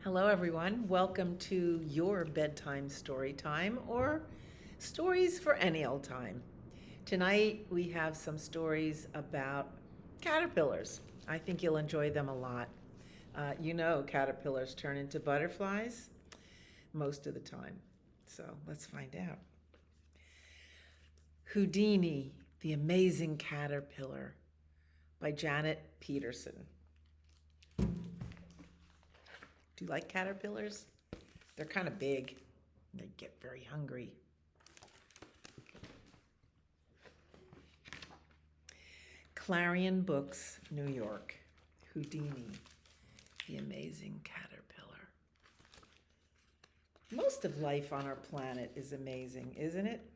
Hello, everyone. Welcome to your bedtime story time or stories for any old time. Tonight, we have some stories about caterpillars. I think you'll enjoy them a lot. Caterpillars turn into butterflies most of the time. So let's find out. Houdini, the Amazing Caterpillar by Janet Pedersen. Do you like caterpillars? They're kind of big. They get very hungry. Clarion Books, New York. Houdini, the Amazing Caterpillar. Most of life on our planet is amazing, isn't it?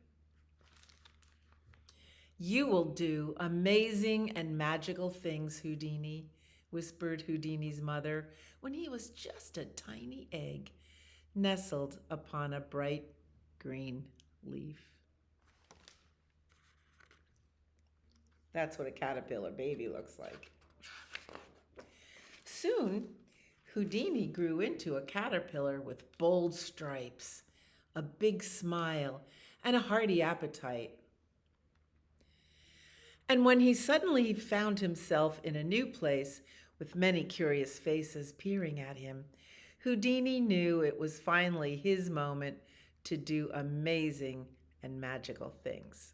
You will do amazing and magical things, Houdini, whispered Houdini's mother when he was just a tiny egg nestled upon a bright green leaf. That's what a caterpillar baby looks like. Soon, Houdini grew into a caterpillar with bold stripes, a big smile, and a hearty appetite. And when he suddenly found himself in a new place with many curious faces peering at him, Houdini knew it was finally his moment to do amazing and magical things.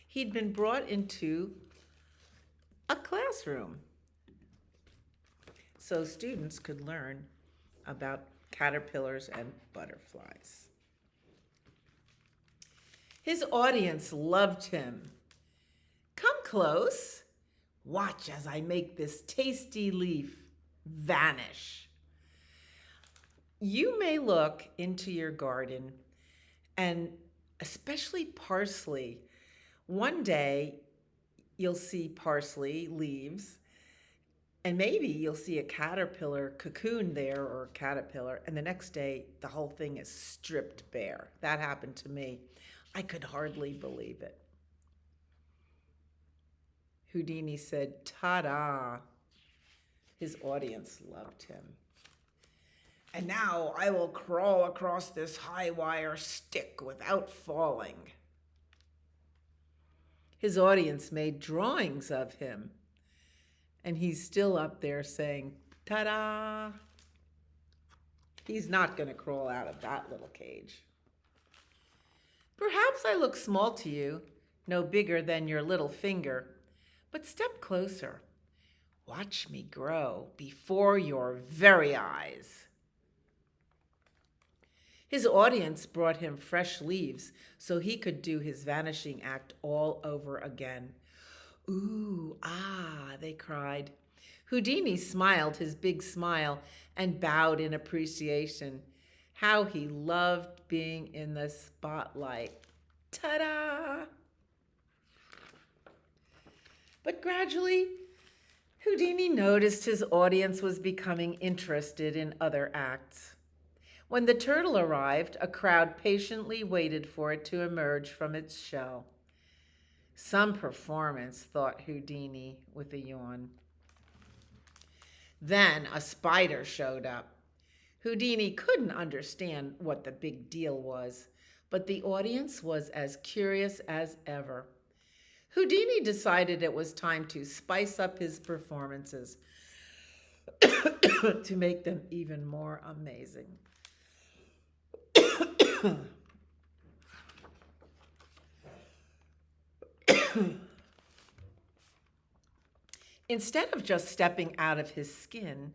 He'd been brought into a classroom so students could learn about caterpillars and butterflies. His audience loved him. Come close. Watch as I make this tasty leaf vanish. You may look into your garden, and especially parsley. One day you'll see parsley leaves, and maybe you'll see a caterpillar cocoon there or a caterpillar, and the next day the whole thing is stripped bare. That happened to me. I could hardly believe it. Houdini said, "Ta-da!" His audience loved him. And now I will crawl across this high wire stick without falling. His audience made drawings of him, and he's still up there saying, "Ta-da!" He's not going to crawl out of that little cage. Perhaps I look small to you, no bigger than your little finger, but step closer. Watch me grow before your very eyes. His audience brought him fresh leaves so he could do his vanishing act all over again. Ooh, ah, they cried. Houdini smiled his big smile and bowed in appreciation. How he loved being in the spotlight. Ta-da! But gradually, Houdini noticed his audience was becoming interested in other acts. When the turtle arrived, a crowd patiently waited for it to emerge from its shell. Some performance, thought Houdini with a yawn. Then a spider showed up. Houdini couldn't understand what the big deal was, but the audience was as curious as ever. Houdini decided it was time to spice up his performances to make them even more amazing. Instead of just stepping out of his skin,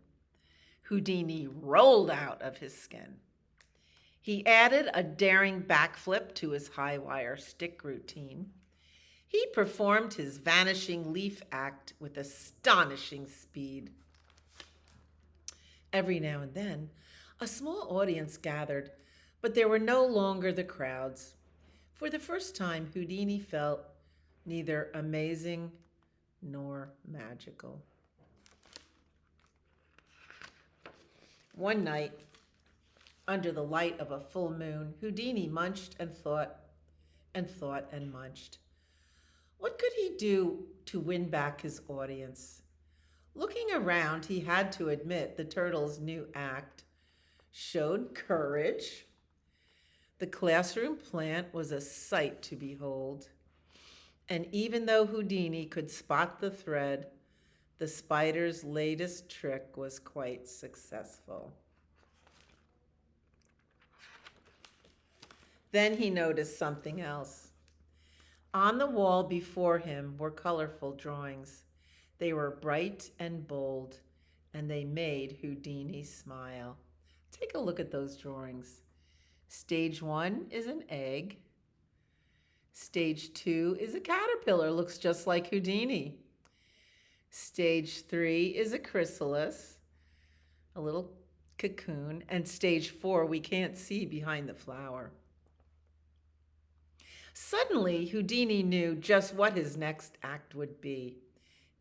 Houdini rolled out of his skin. He added a daring backflip to his high wire stick routine. He performed his vanishing leaf act with astonishing speed. Every now and then, a small audience gathered, but there were no longer the crowds. For the first time, Houdini felt neither amazing nor magical. One night, under the light of a full moon, Houdini munched and thought and thought and munched. What could he do to win back his audience? Looking around, he had to admit the turtle's new act showed courage. The classroom plant was a sight to behold. And even though Houdini could spot the thread, the spider's latest trick was quite successful. Then he noticed something else. On the wall before him were colorful drawings. They were bright and bold, and they made Houdini smile. Take a look at those drawings. Stage 1 is an egg. Stage 2 is a caterpillar, looks just like Houdini. Stage 3 is a chrysalis, a little cocoon. And stage 4, we can't see behind the flower. Suddenly, Houdini knew just what his next act would be.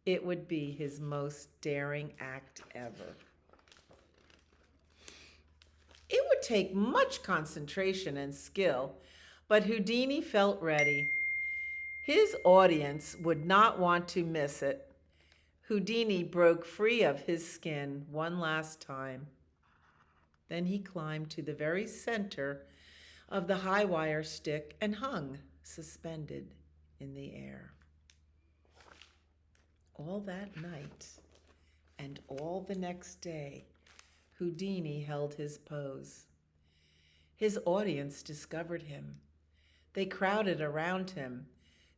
It would be his most daring act ever. It would take much concentration and skill, but Houdini felt ready. His audience would not want to miss it. Houdini broke free of his skin one last time. Then he climbed to the very center of the high wire stick and hung, suspended in the air. All that night and all the next day, Houdini held his pose. His audience discovered him. They crowded around him.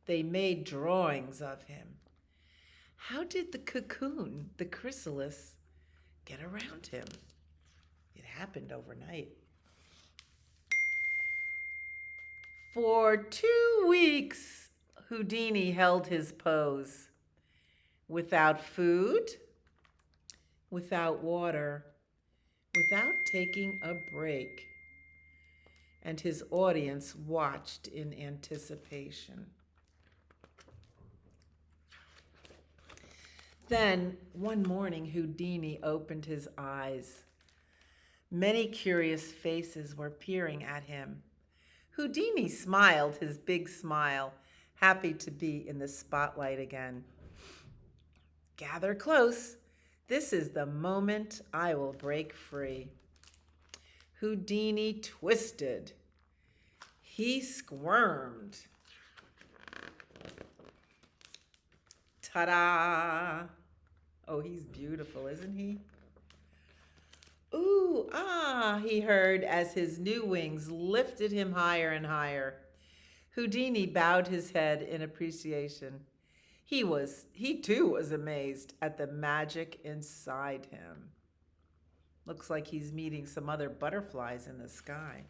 They made drawings of him. How did the cocoon, the chrysalis, get around him? It happened overnight. For 2 weeks, Houdini held his pose. Without food, without water, without taking a break. And his audience watched in anticipation. Then, one morning, Houdini opened his eyes. Many curious faces were peering at him. Houdini smiled his big smile, happy to be in the spotlight again. Gather close. This is the moment I will break free. Houdini twisted. He squirmed. Ta-da! Oh, he's beautiful, isn't he? Ooh, ah, he heard as his new wings lifted him higher and higher. Houdini bowed his head in appreciation. He too was amazed at the magic inside him. Looks like he's meeting some other butterflies in the sky.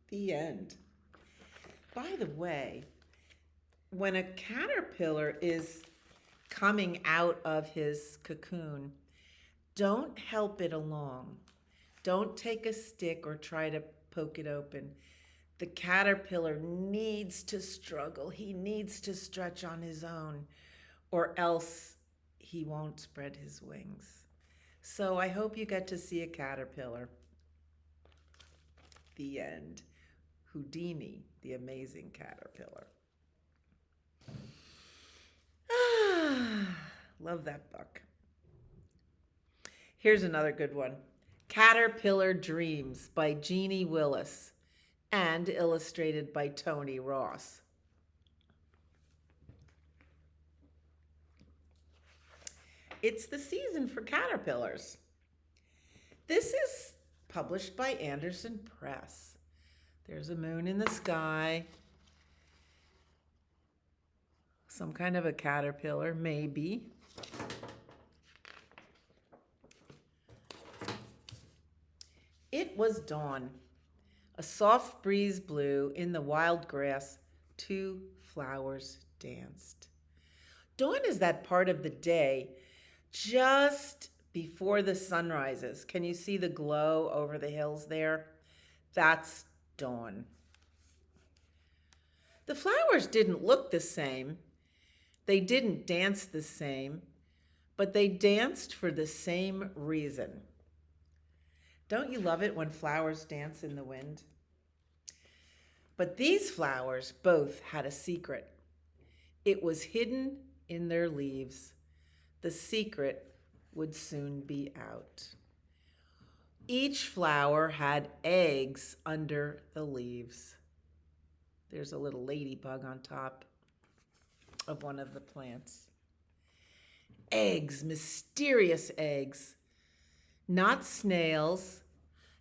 The end. By the way, when a caterpillar is coming out of his cocoon, don't help it along. Don't take a stick or try to poke it open. The caterpillar needs to struggle. He needs to stretch on his own, or else he won't spread his wings. So I hope you get to see a caterpillar. The end. Houdini, the amazing caterpillar. Love that book. Here's another good one. Caterpillar Dreams by Jeanne Willis and illustrated by Tony Ross. It's the season for caterpillars. This is published by Anderson Press. There's a moon in the sky. Some kind of a caterpillar, maybe. It was dawn. A soft breeze blew in the wild grass. 2 flowers danced. Dawn is that part of the day just before the sun rises. Can you see the glow over the hills there? That's dawn. The flowers didn't look the same. They didn't dance the same, but they danced for the same reason. Don't you love it when flowers dance in the wind? But these flowers both had a secret. It was hidden in their leaves. The secret would soon be out. Each flower had eggs under the leaves. There's a little ladybug on top of one of the plants. Eggs, mysterious eggs. Not snails,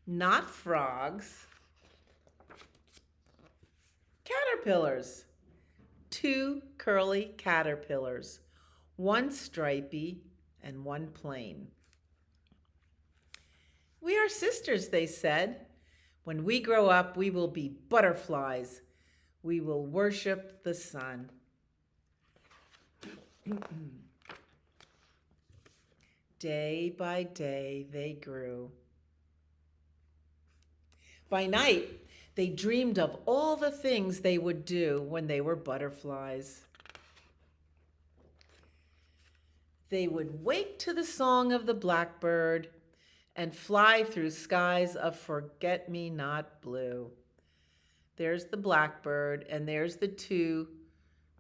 not frogs, caterpillars. Two curly caterpillars, one stripy and one plain. We are sisters, they said. When we grow up, we will be butterflies. We will worship the sun. Day by day, they grew. By night, they dreamed of all the things they would do when they were butterflies. They would wake to the song of the blackbird and fly through skies of forget-me-not blue. There's the blackbird, and there's the two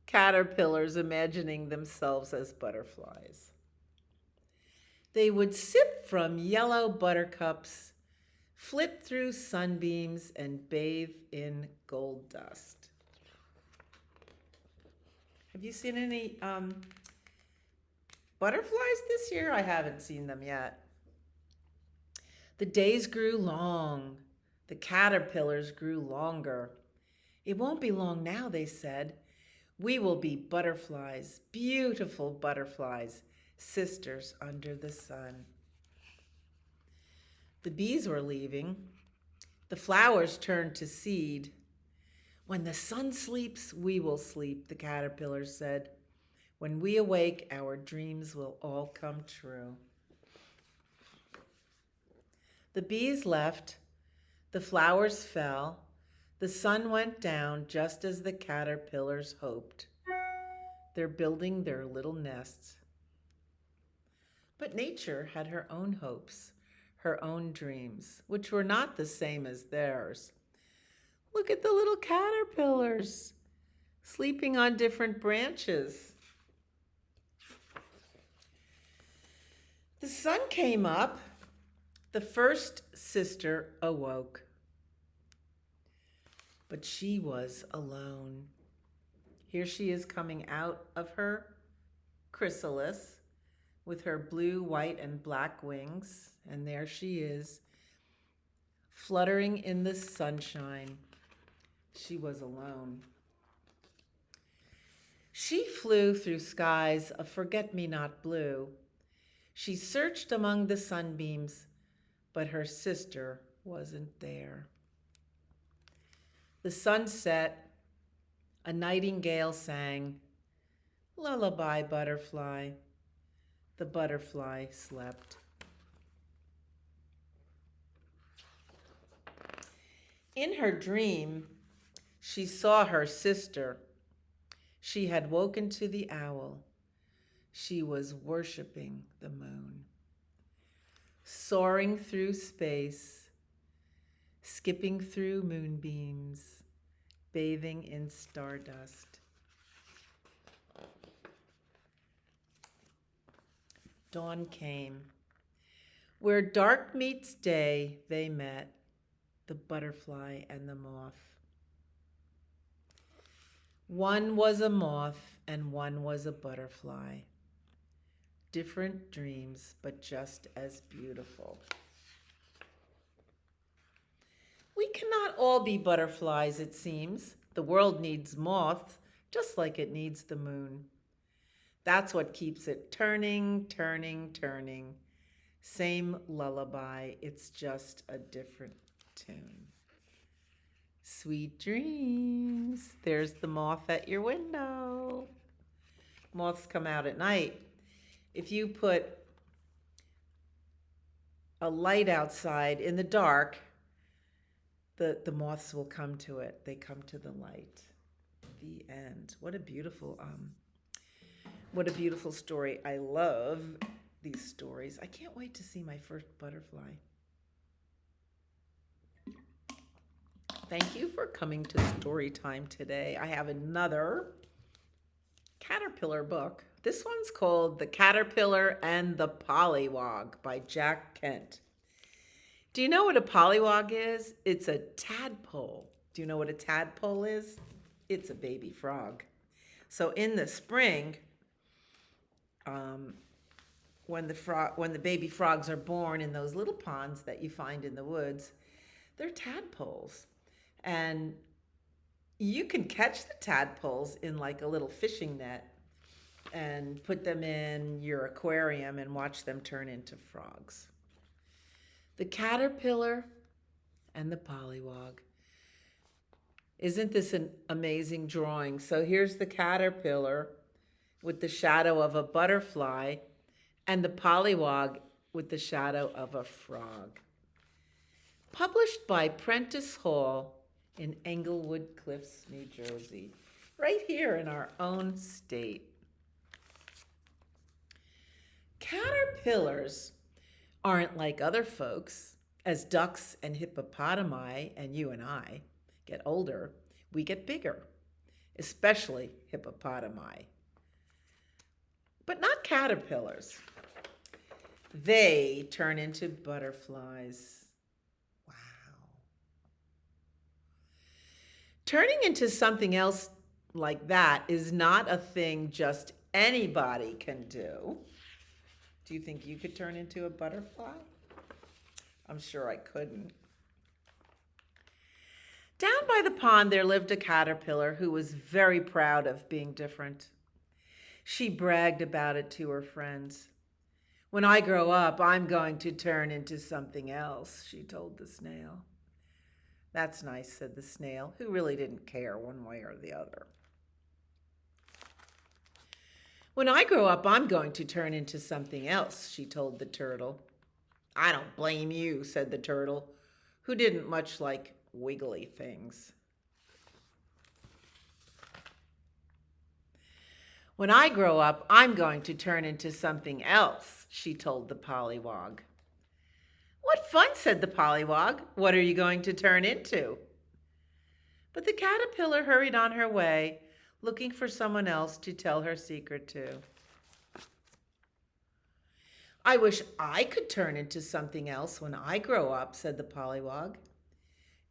caterpillars imagining themselves as butterflies. They would sip from yellow buttercups, flit through sunbeams, and bathe in gold dust. Have you seen any butterflies this year? I haven't seen them yet. The days grew long. The caterpillars grew longer. It won't be long now, they said. We will be butterflies, beautiful butterflies, sisters under the sun. The bees were leaving. The flowers turned to seed. When the sun sleeps, we will sleep, the caterpillars said. When we awake, our dreams will all come true. The bees left. The flowers fell. The sun went down just as the caterpillars hoped. They're building their little nests. But nature had her own hopes, her own dreams, which were not the same as theirs. Look at the little caterpillars sleeping on different branches. The sun came up. The first sister awoke. But she was alone. Here she is coming out of her chrysalis with her blue, white, and black wings. And there she is, fluttering in the sunshine. She was alone. She flew through skies of forget-me-not blue. She searched among the sunbeams, but her sister wasn't there. The sun set. A nightingale sang, "Lullaby, butterfly." The butterfly slept. In her dream, she saw her sister. She had woken to the owl. She was worshiping the moon. Soaring through space, skipping through moonbeams, bathing in stardust. Dawn came. Where dark meets day, they met, the butterfly and the moth. One was a moth and one was a butterfly. Different dreams, but just as beautiful. We cannot all be butterflies, it seems. The world needs moths, just like it needs the moon. That's what keeps it turning, turning, turning. Same lullaby, it's just a different tune. Sweet dreams. There's the moth at your window. Moths come out at night. If you put a light outside in the dark, the moths will come to it. They come to the light. The end. What a beautiful story. I love these stories. I can't wait to see my first butterfly. Thank you for coming to story time today. I have another caterpillar book. This one's called The Caterpillar and the Polliwog by Jack Kent. Do you know what a polywog is? It's a tadpole. Do you know what a tadpole is? It's a baby frog. So in the spring, um, when the baby frogs are born in those little ponds that you find in the woods, they're tadpoles. And you can catch the tadpoles in like a little fishing net and put them in your aquarium and watch them turn into frogs. The caterpillar and the polywog. Isn't this an amazing drawing? So here's the caterpillar with the shadow of a butterfly and the polywog with the shadow of a frog. Published by Prentice Hall in Englewood Cliffs, New Jersey, right here in our own state. Caterpillars aren't like other folks. As ducks and hippopotami and you and I get older, we get bigger, especially hippopotami. But not caterpillars. They turn into butterflies. Wow. Turning into something else like that is not a thing just anybody can do. Do you think you could turn into a butterfly? I'm sure I couldn't. Down by the pond, there lived a caterpillar who was very proud of being different. She bragged about it to her friends. When I grow up, I'm going to turn into something else, she told the snail. That's nice, said the snail, who really didn't care one way or the other. When I grow up, I'm going to turn into something else, she told the turtle. I don't blame you, said the turtle, who didn't much like wiggly things. When I grow up, I'm going to turn into something else, she told the polywog. What fun, said the polywog. What are you going to turn into? But the caterpillar hurried on her way, looking for someone else to tell her secret to. I wish I could turn into something else when I grow up, said the polywog.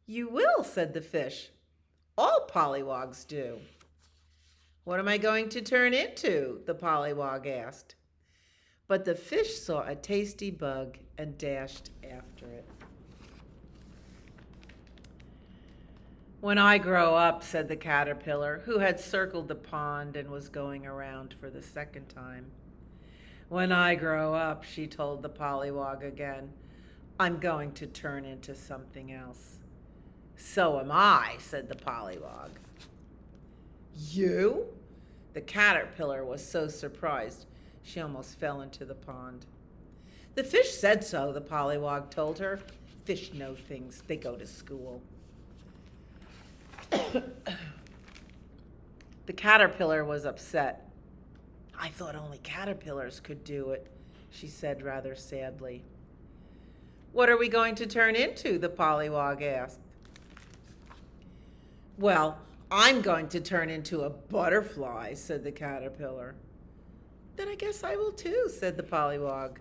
You will, said the fish. All polywogs do. What am I going to turn into? The polywog asked. But the fish saw a tasty bug and dashed after it. When I grow up, said the caterpillar, who had circled the pond and was going around for the second time. When I grow up, she told the polywog again, I'm going to turn into something else. So am I, said the polywog. You? The caterpillar was so surprised, she almost fell into the pond. The fish said so, the polywog told her. Fish know things. They go to school. The caterpillar was upset. I thought only caterpillars could do it, she said rather sadly. What are we going to turn into? The polywog asked. Well, I'm going to turn into a butterfly, said the caterpillar. Then I guess I will too, said the polywog.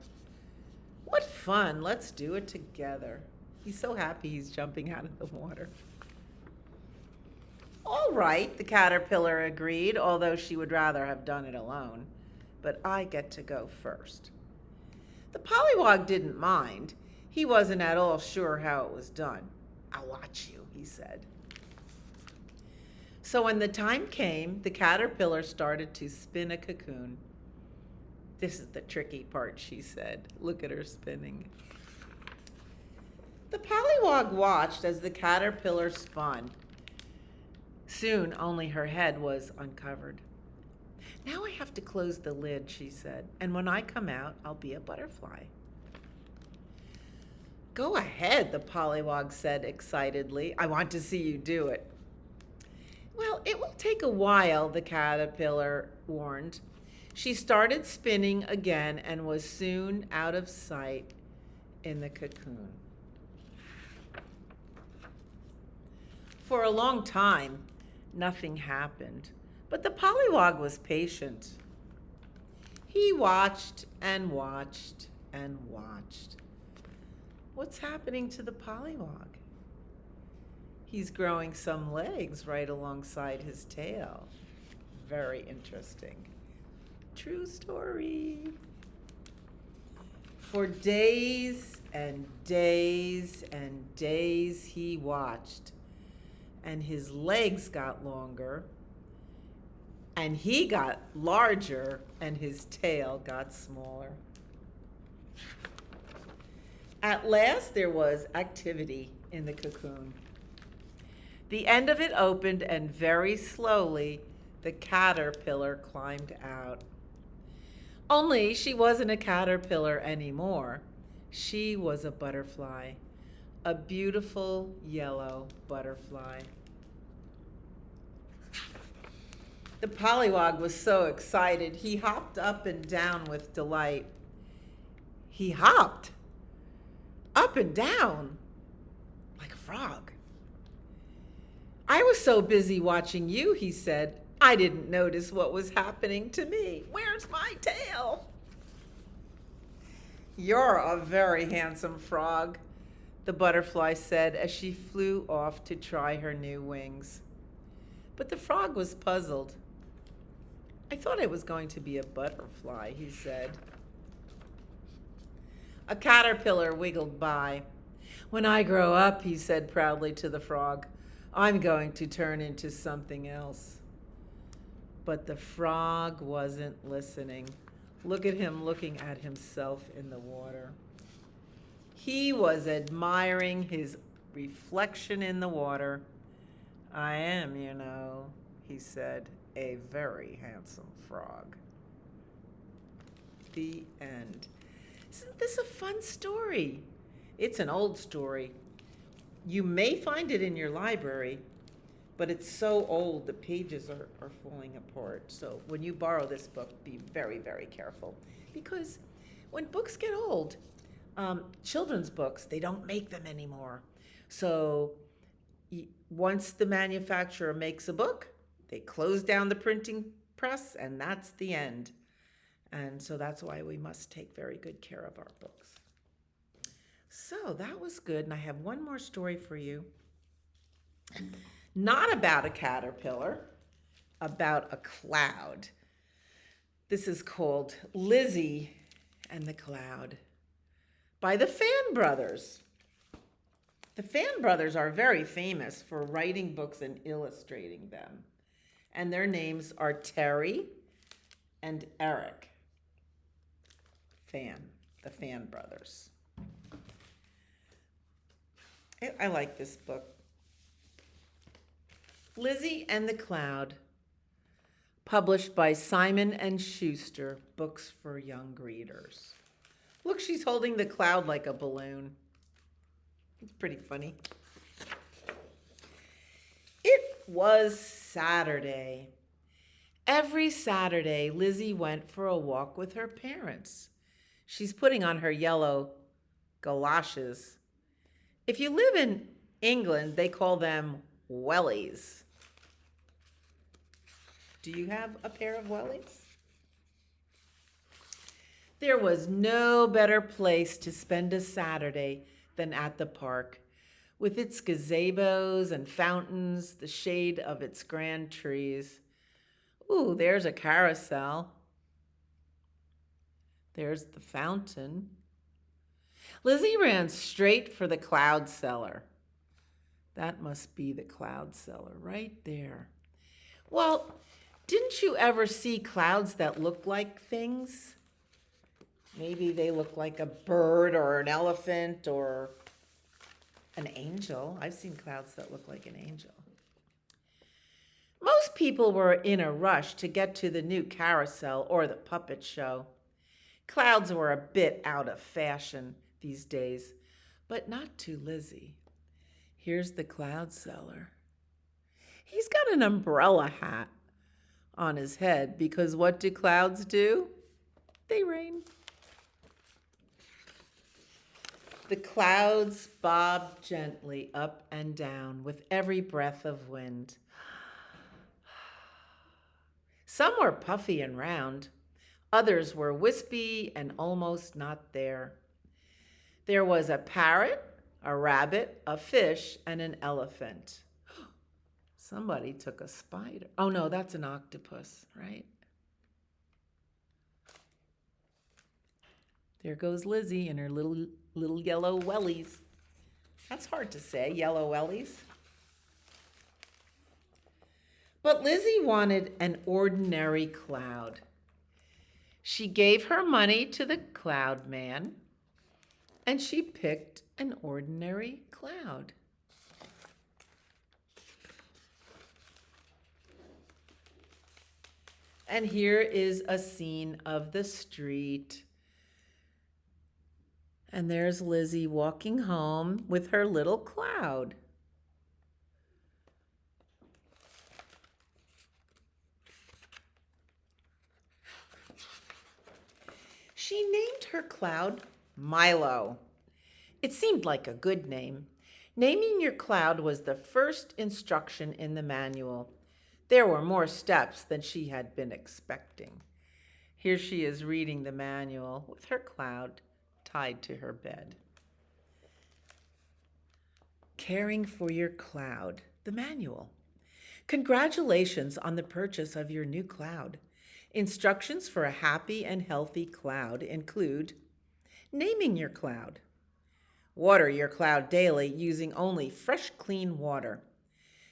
What fun, let's do it together. He's so happy he's jumping out of the water. All right, the caterpillar agreed, although she would rather have done it alone. But I get to go first. The polywog didn't mind. He wasn't at all sure how it was done. I'll watch you, he said. So when the time came, the caterpillar started to spin a cocoon. This is the tricky part, she said. Look at her spinning. The polywog watched as the caterpillar spun. Soon only her head was uncovered. Now I have to close the lid, she said, and when I come out, I'll be a butterfly. Go ahead, the polywog said excitedly. I want to see you do it. Well, it will take a while, the caterpillar warned. She started spinning again and was soon out of sight in the cocoon. For a long time, nothing happened, but the polywog was patient. He watched and watched and watched. What's happening to the polywog? He's growing some legs right alongside his tail. Very interesting. True story. For days and days and days he watched, and his legs got longer, and he got larger, and his tail got smaller. At last there was activity in the cocoon. The end of it opened, and very slowly the caterpillar climbed out. Only she wasn't a caterpillar anymore. She was a butterfly, a beautiful yellow butterfly. The polywog was so excited, he hopped up and down with delight. He hopped up and down like a frog. I was so busy watching you, he said, I didn't notice what was happening to me. Where's my tail? You're a very handsome frog, the butterfly said as she flew off to try her new wings. But the frog was puzzled. I thought I was going to be a butterfly, he said. A caterpillar wiggled by. When I grow up, he said proudly to the frog, I'm going to turn into something else. But the frog wasn't listening. Look at him looking at himself in the water. He was admiring his reflection in the water. I am, he said, a very handsome frog. The end. Isn't this a fun story? It's an old story. You may find it in your library, but it's so old the pages are falling apart. So when you borrow this book, be very, very careful. Because when books get old, children's books, they don't make them anymore. So once the manufacturer makes a book, they close down the printing press, and that's the end. And so that's why we must take very good care of our books. So that was good, and I have one more story for you. Not about a caterpillar, about a cloud. This is called Lizzy and the Cloud by the Fan Brothers. The Fan Brothers are very famous for writing books and illustrating them. And their names are Terry and Eric Fan, the Fan Brothers. I like this book. Lizzy and the Cloud, published by Simon & Schuster, Books for Young Readers. Look, she's holding the cloud like a balloon. It's pretty funny. It was Saturday. Every Saturday, Lizzy went for a walk with her parents. She's putting on her yellow galoshes. If you live in England, they call them wellies. Do you have a pair of wellies? There was no better place to spend a Saturday than at the park, with its gazebos and fountains, the shade of its grand trees. Ooh, there's a carousel. There's the fountain. Lizzy ran straight for the cloud cellar. That must be the cloud cellar right there. Well, didn't you ever see clouds that look like things? Maybe they look like a bird or an elephant or an angel. I've seen clouds that look like an angel. Most people were in a rush to get to the new carousel or the puppet show. Clouds were a bit out of fashion these days, but not to Lizzy. Here's the cloud cellar. He's got an umbrella hat on his head because what do clouds do? They rain. The clouds bobbed gently up and down with every breath of wind. Some were puffy and round. Others were wispy and almost not there. There was a parrot, a rabbit, a fish, and an elephant. Somebody took a spider. Oh no, that's an octopus, right? There goes Lizzy and her little yellow wellies. That's hard to say, yellow wellies. But Lizzy wanted an ordinary cloud. She gave her money to the cloud man, and she picked an ordinary cloud. And here is a scene of the street. And there's Lizzy walking home with her little cloud. She named her cloud Milo. It seemed like a good name. Naming your cloud was the first instruction in the manual. There were more steps than she had been expecting. Here she is reading the manual with her cloud tied to her bed. Caring for your cloud, the manual. Congratulations on the purchase of your new cloud. Instructions for a happy and healthy cloud include naming your cloud. Water your cloud daily using only fresh, clean water.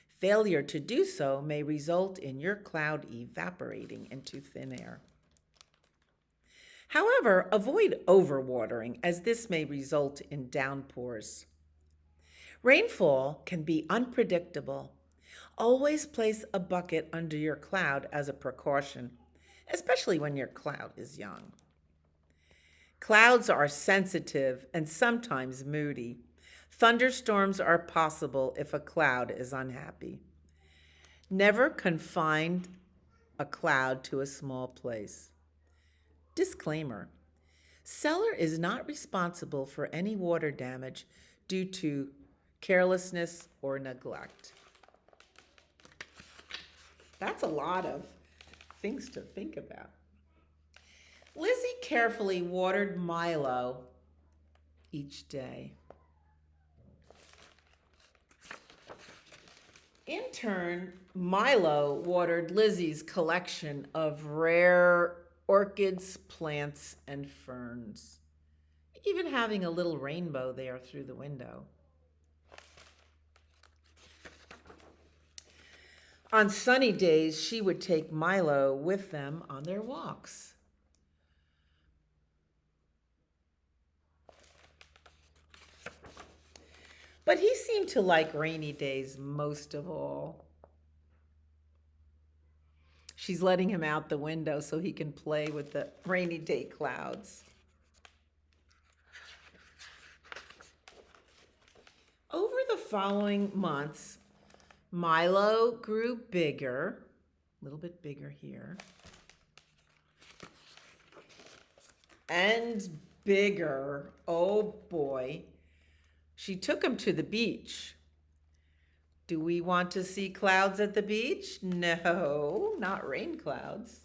Failure to do so may result in your cloud evaporating into thin air. However, avoid overwatering as this may result in downpours. Rainfall can be unpredictable. Always place a bucket under your cloud as a precaution, especially when your cloud is young. Clouds are sensitive and sometimes moody. Thunderstorms are possible if a cloud is unhappy. Never confine a cloud to a small place. Disclaimer: seller is not responsible for any water damage due to carelessness or neglect. That's a lot of things to think about. Lizzy carefully watered Milo each day. In turn, Milo watered Lizzy's collection of rare orchids, plants, and ferns, even having a little rainbow there through the window. On sunny days, she would take Milo with them on their walks. But he seemed to like rainy days most of all. She's letting him out the window so he can play with the rainy day clouds. Over the following months, Milo grew bigger, a little bit bigger here, and bigger. Oh boy. She took him to the beach. Do we want to see clouds at the beach? No, not rain clouds.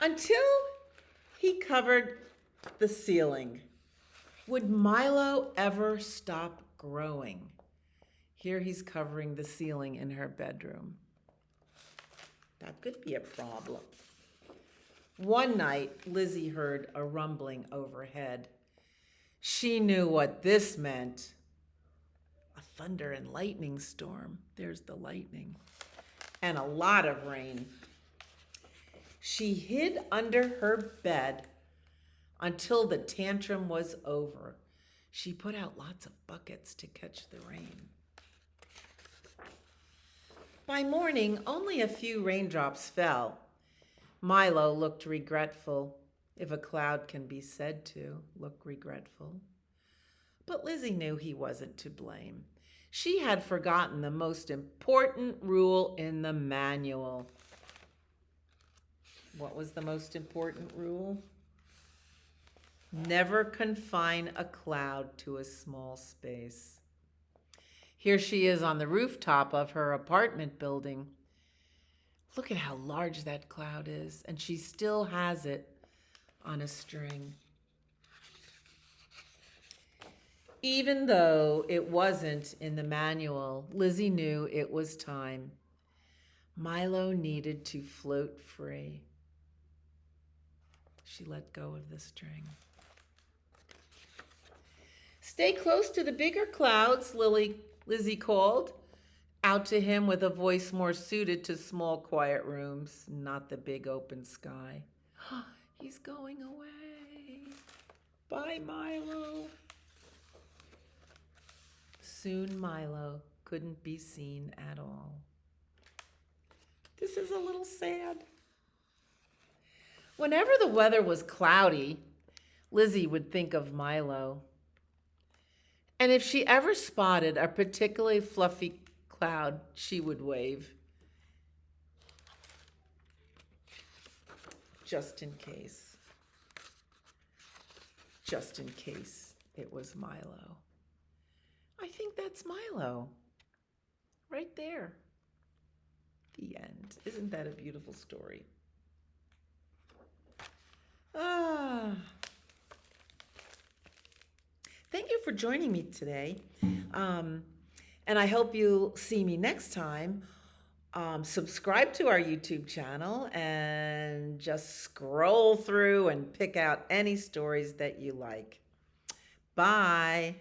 Until he covered the ceiling. Would Milo ever stop growing? Here he's covering the ceiling in her bedroom. That could be a problem. One night, Lizzy heard a rumbling overhead. She knew what this meant. A thunder and lightning storm. There's the lightning. And a lot of rain. She hid under her bed until the tantrum was over. She put out lots of buckets to catch the rain. By morning, only a few raindrops fell. Milo looked regretful, if a cloud can be said to look regretful. But Lizzy knew he wasn't to blame. She had forgotten the most important rule in the manual. What was the most important rule? Never confine a cloud to a small space. Here she is on the rooftop of her apartment building. Look at how large that cloud is, and she still has it on a string. Even though it wasn't in the manual, Lizzy knew it was time. Milo needed to float free. She let go of the string. Stay close to the bigger clouds, Lizzy called out to him with a voice more suited to small, quiet rooms, not the big open sky. He's going away. Bye, Milo. Soon Milo couldn't be seen at all. This is a little sad. Whenever the weather was cloudy, Lizzy would think of Milo. And if she ever spotted a particularly fluffy cloud, she would wave. Just in case. Just in case it was Milo. I think that's Milo. Right there. The end. Isn't that a beautiful story? Ah. Thank you for joining me today. And I hope you'll see me next time. Subscribe to our YouTube channel and just scroll through and pick out any stories that you like. Bye.